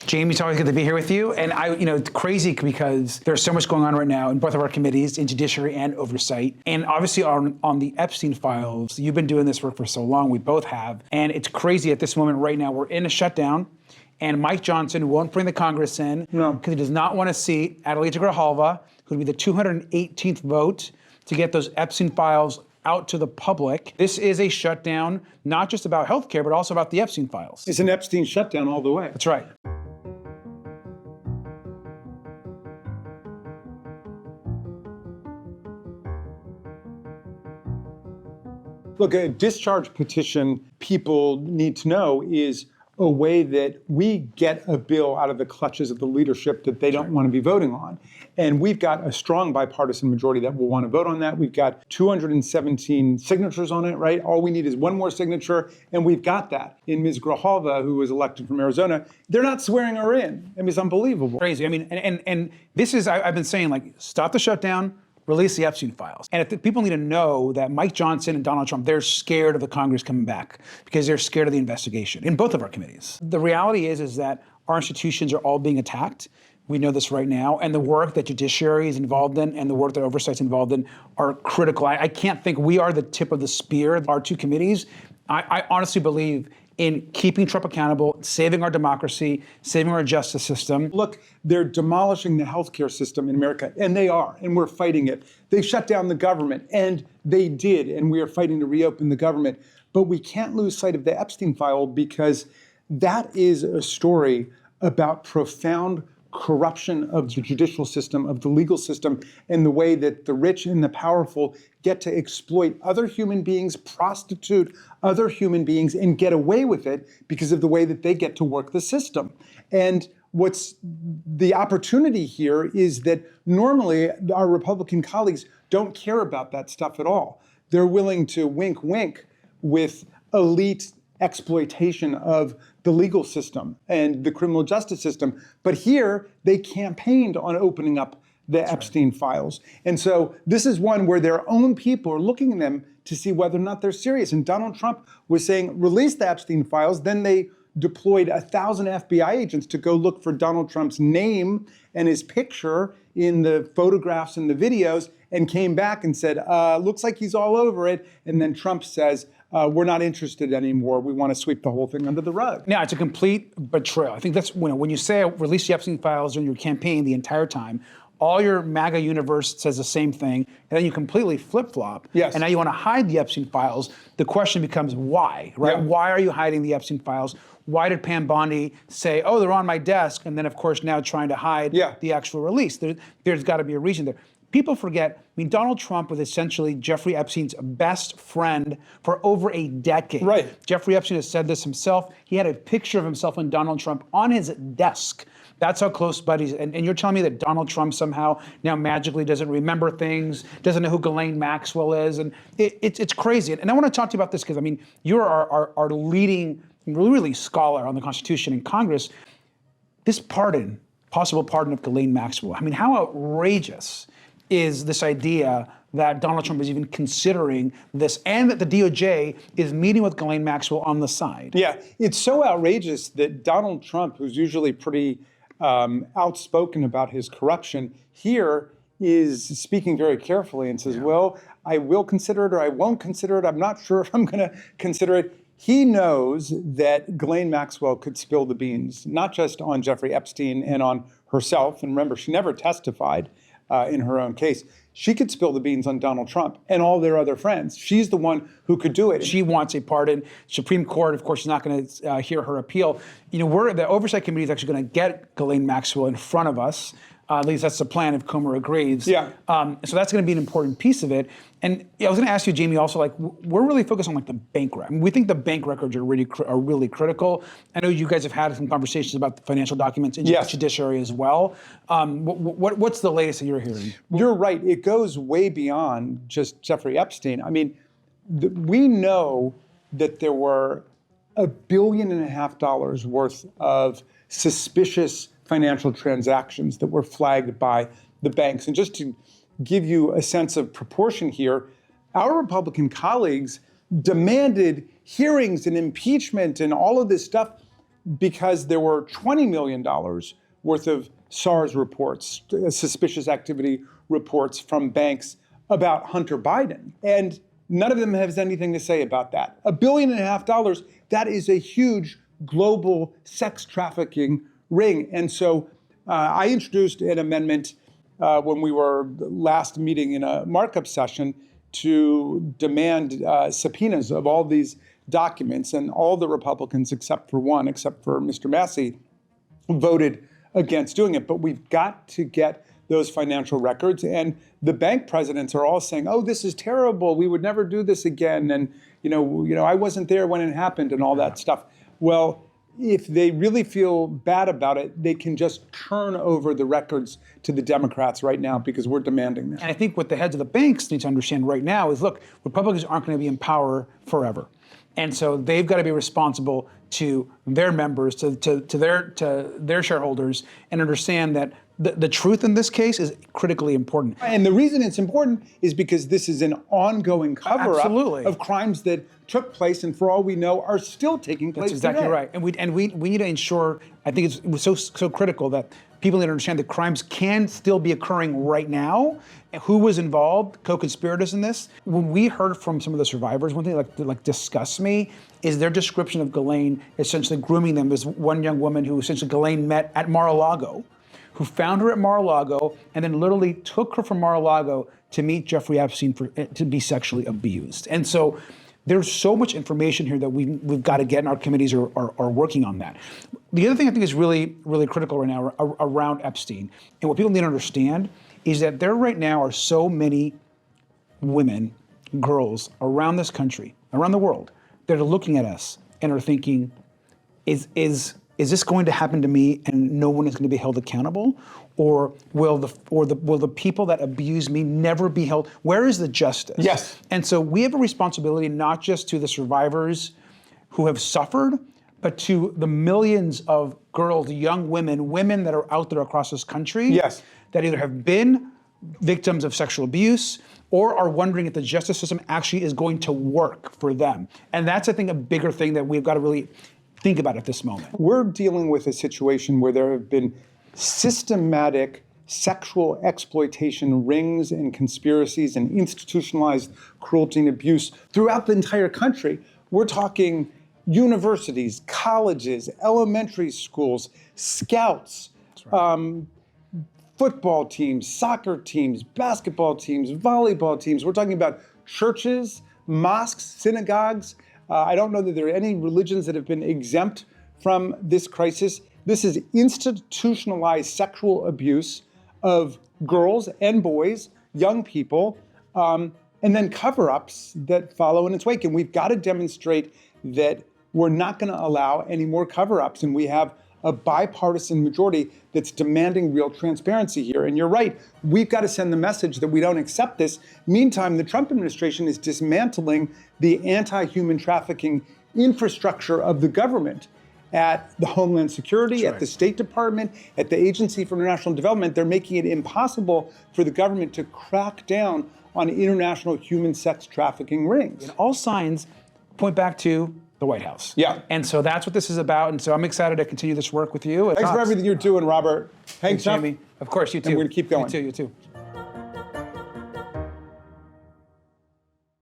Jamie, it's always good to be here with you. And it's crazy because there's so much going on right now in both of our committees, in Judiciary and Oversight. And obviously on the Epstein files, you've been doing this work for so long, we both have. And it's crazy at this moment right now, we're in a shutdown. And Mike Johnson won't bring the Congress in because he does not want a seat at Alita Grijalva, who would be the 218th vote to get those Epstein files out to the public. This is a shutdown, not just about healthcare, but also about the Epstein files. It's an Epstein shutdown all the way. That's right. Look, a discharge petition, people need to know, is a way that we get a bill out of the clutches of the leadership that they don't want to be voting on. And we've got a strong bipartisan majority that will want to vote on that. We've got 217 signatures on it, right? All we need is one more signature, and we've got that. In Ms. Grijalva, who was elected from Arizona, they're not swearing her in. I mean, it's unbelievable. Crazy. I mean, and this is, I've been saying, like, stop the shutdown, release the Epstein files. And if people need to know that Mike Johnson and Donald Trump, they're scared of the Congress coming back because they're scared of the investigation in both of our committees. The reality is that our institutions are all being attacked. We know this right now. And the work that Judiciary is involved in and the work that Oversight is involved in are critical. I can't think we are the tip of the spear, our two committees. I honestly believe in keeping Trump accountable, saving our democracy, saving our justice system. Look, they're demolishing the healthcare system in America, and they are, and we're fighting it. They shut down the government, and they did, and we are fighting to reopen the government. But we can't lose sight of the Epstein file because that is a story about profound corruption of the judicial system, of the legal system, and the way that the rich and the powerful get to exploit other human beings, prostitute other human beings, and get away with it because of the way that they get to work the system. And what's the opportunity here is that normally our Republican colleagues don't care about that stuff at all. They're willing to wink, wink with elite exploitation of the legal system and the criminal justice system. But here, they campaigned on opening up the Epstein files. And so this is one where their own people are looking at them to see whether or not they're serious. And Donald Trump was saying, release the Epstein files. Then they deployed 1,000 FBI agents to go look for Donald Trump's name and his picture in the photographs and the videos, and came back and said, looks like he's all over it. And then Trump says, we're not interested anymore. We want to sweep the whole thing under the rug. Now, it's a complete betrayal. I think that's when you say release the Epstein files during your campaign the entire time, all your MAGA universe says the same thing, and then you completely flip-flop. Yes. And now you want to hide the Epstein files. The question becomes why, right? Yeah. Why are you hiding the Epstein files? Why did Pam Bondi say, oh, they're on my desk, and then, of course, now trying to hide the actual release? There's got to be a reason there. People forget, Donald Trump was essentially Jeffrey Epstein's best friend for over a decade. Right. Jeffrey Epstein has said this himself. He had a picture of himself and Donald Trump on his desk. That's how close buddies. And you're telling me that Donald Trump somehow now magically doesn't remember things, doesn't know who Ghislaine Maxwell is, and it's crazy. And I want to talk to you about this because you're our leading, really scholar on the Constitution in Congress. This possible pardon of Ghislaine Maxwell. How outrageous is this idea that Donald Trump is even considering this, and that the DOJ is meeting with Ghislaine Maxwell on the side? Yeah, it's so outrageous that Donald Trump, who's usually pretty outspoken about his corruption, here is speaking very carefully and says, well, I will consider it or I won't consider it. I'm not sure if I'm going to consider it. He knows that Ghislaine Maxwell could spill the beans, not just on Jeffrey Epstein and on herself. And remember, she never testified in her own case. She could spill the beans on Donald Trump and all their other friends. She's the one who could do it. She wants a pardon. Supreme Court, of course, is not going to hear her appeal. The Oversight Committee is actually going to get Ghislaine Maxwell in front of us. At least that's the plan if Comer agrees. Yeah. So that's going to be an important piece of it. And I was going to ask you, Jamie, also, we're really focused on the bank record. We think the bank records are really critical. I know you guys have had some conversations about the financial documents in the Judiciary as well. What's the latest that you're hearing? You're right. It goes way beyond just Jeffrey Epstein. We know that there were $1.5 billion worth of suspicious financial transactions that were flagged by the banks. And just to give you a sense of proportion here, our Republican colleagues demanded hearings and impeachment and all of this stuff because there were $20 million worth of SARS reports, suspicious activity reports from banks about Hunter Biden. And none of them has anything to say about that. $1.5 billion, that is a huge global sex trafficking ring. And so I introduced an amendment when we were last meeting in a markup session to demand subpoenas of all these documents, and all the Republicans except for one, except for Mr. Massey, voted against doing it. But we've got to get those financial records, and the bank presidents are all saying, "Oh, this is terrible. We would never do this again." And I wasn't there when it happened, and all that stuff. Well, if they really feel bad about it, they can just turn over the records to the Democrats right now, because we're demanding that. And I think what the heads of the banks need to understand right now is, look, Republicans aren't going to be in power forever. And so they've got to be responsible to their members, to their shareholders, and understand that the truth in this case is critically important. And the reason it's important is because this is an ongoing cover-up of crimes that took place, and for all we know, are still taking place. That's exactly today. right. And we need to ensure, I think it was so critical that people need to understand that crimes can still be occurring right now. And who was involved, co-conspirators in this? When we heard from some of the survivors, one thing that disgusts me is their description of Ghislaine essentially grooming them. There's one young woman who essentially Ghislaine met at Mar-a-Lago, who found her at Mar-a-Lago and then literally took her from Mar-a-Lago to meet Jeffrey Epstein to be sexually abused. And so there's so much information here that we've got to get, and our committees are working on that. The other thing I think is really, really critical right now around Epstein, and what people need to understand, is that there right now are so many women, girls around this country, around the world, that are looking at us and are thinking, is this going to happen to me and no one is going to be held accountable? Or will the people that abuse me never be held? Where is the justice? Yes. And so we have a responsibility not just to the survivors who have suffered, but to the millions of girls, young women that are out there across this country, yes, that either have been victims of sexual abuse or are wondering if the justice system actually is going to work for them. And that's, I think, a bigger thing that we've got to really think about at this moment. We're dealing with a situation where there have been systematic sexual exploitation rings and conspiracies and institutionalized cruelty and abuse throughout the entire country. We're talking universities, colleges, elementary schools, scouts, football teams, soccer teams, basketball teams, volleyball teams. We're talking about churches, mosques, synagogues. I don't know that there are any religions that have been exempt from this crisis. This is institutionalized sexual abuse of girls and boys, young people, and then cover-ups that follow in its wake. And we've got to demonstrate that we're not going to allow any more cover-ups. And we have a bipartisan majority that's demanding real transparency here. And you're right, we've got to send the message that we don't accept this. Meantime, the Trump administration is dismantling the anti-human trafficking infrastructure of the government at the Homeland Security, at the State Department, at the Agency for International Development. They're making it impossible for the government to crack down on international human sex trafficking rings. And all signs point back to the White House. Yeah. And so that's what this is about. And so I'm excited to continue this work with you. Thanks for everything you're doing, Robert. Thanks, Jamie. Of course, you too. And we're going to keep going. You too.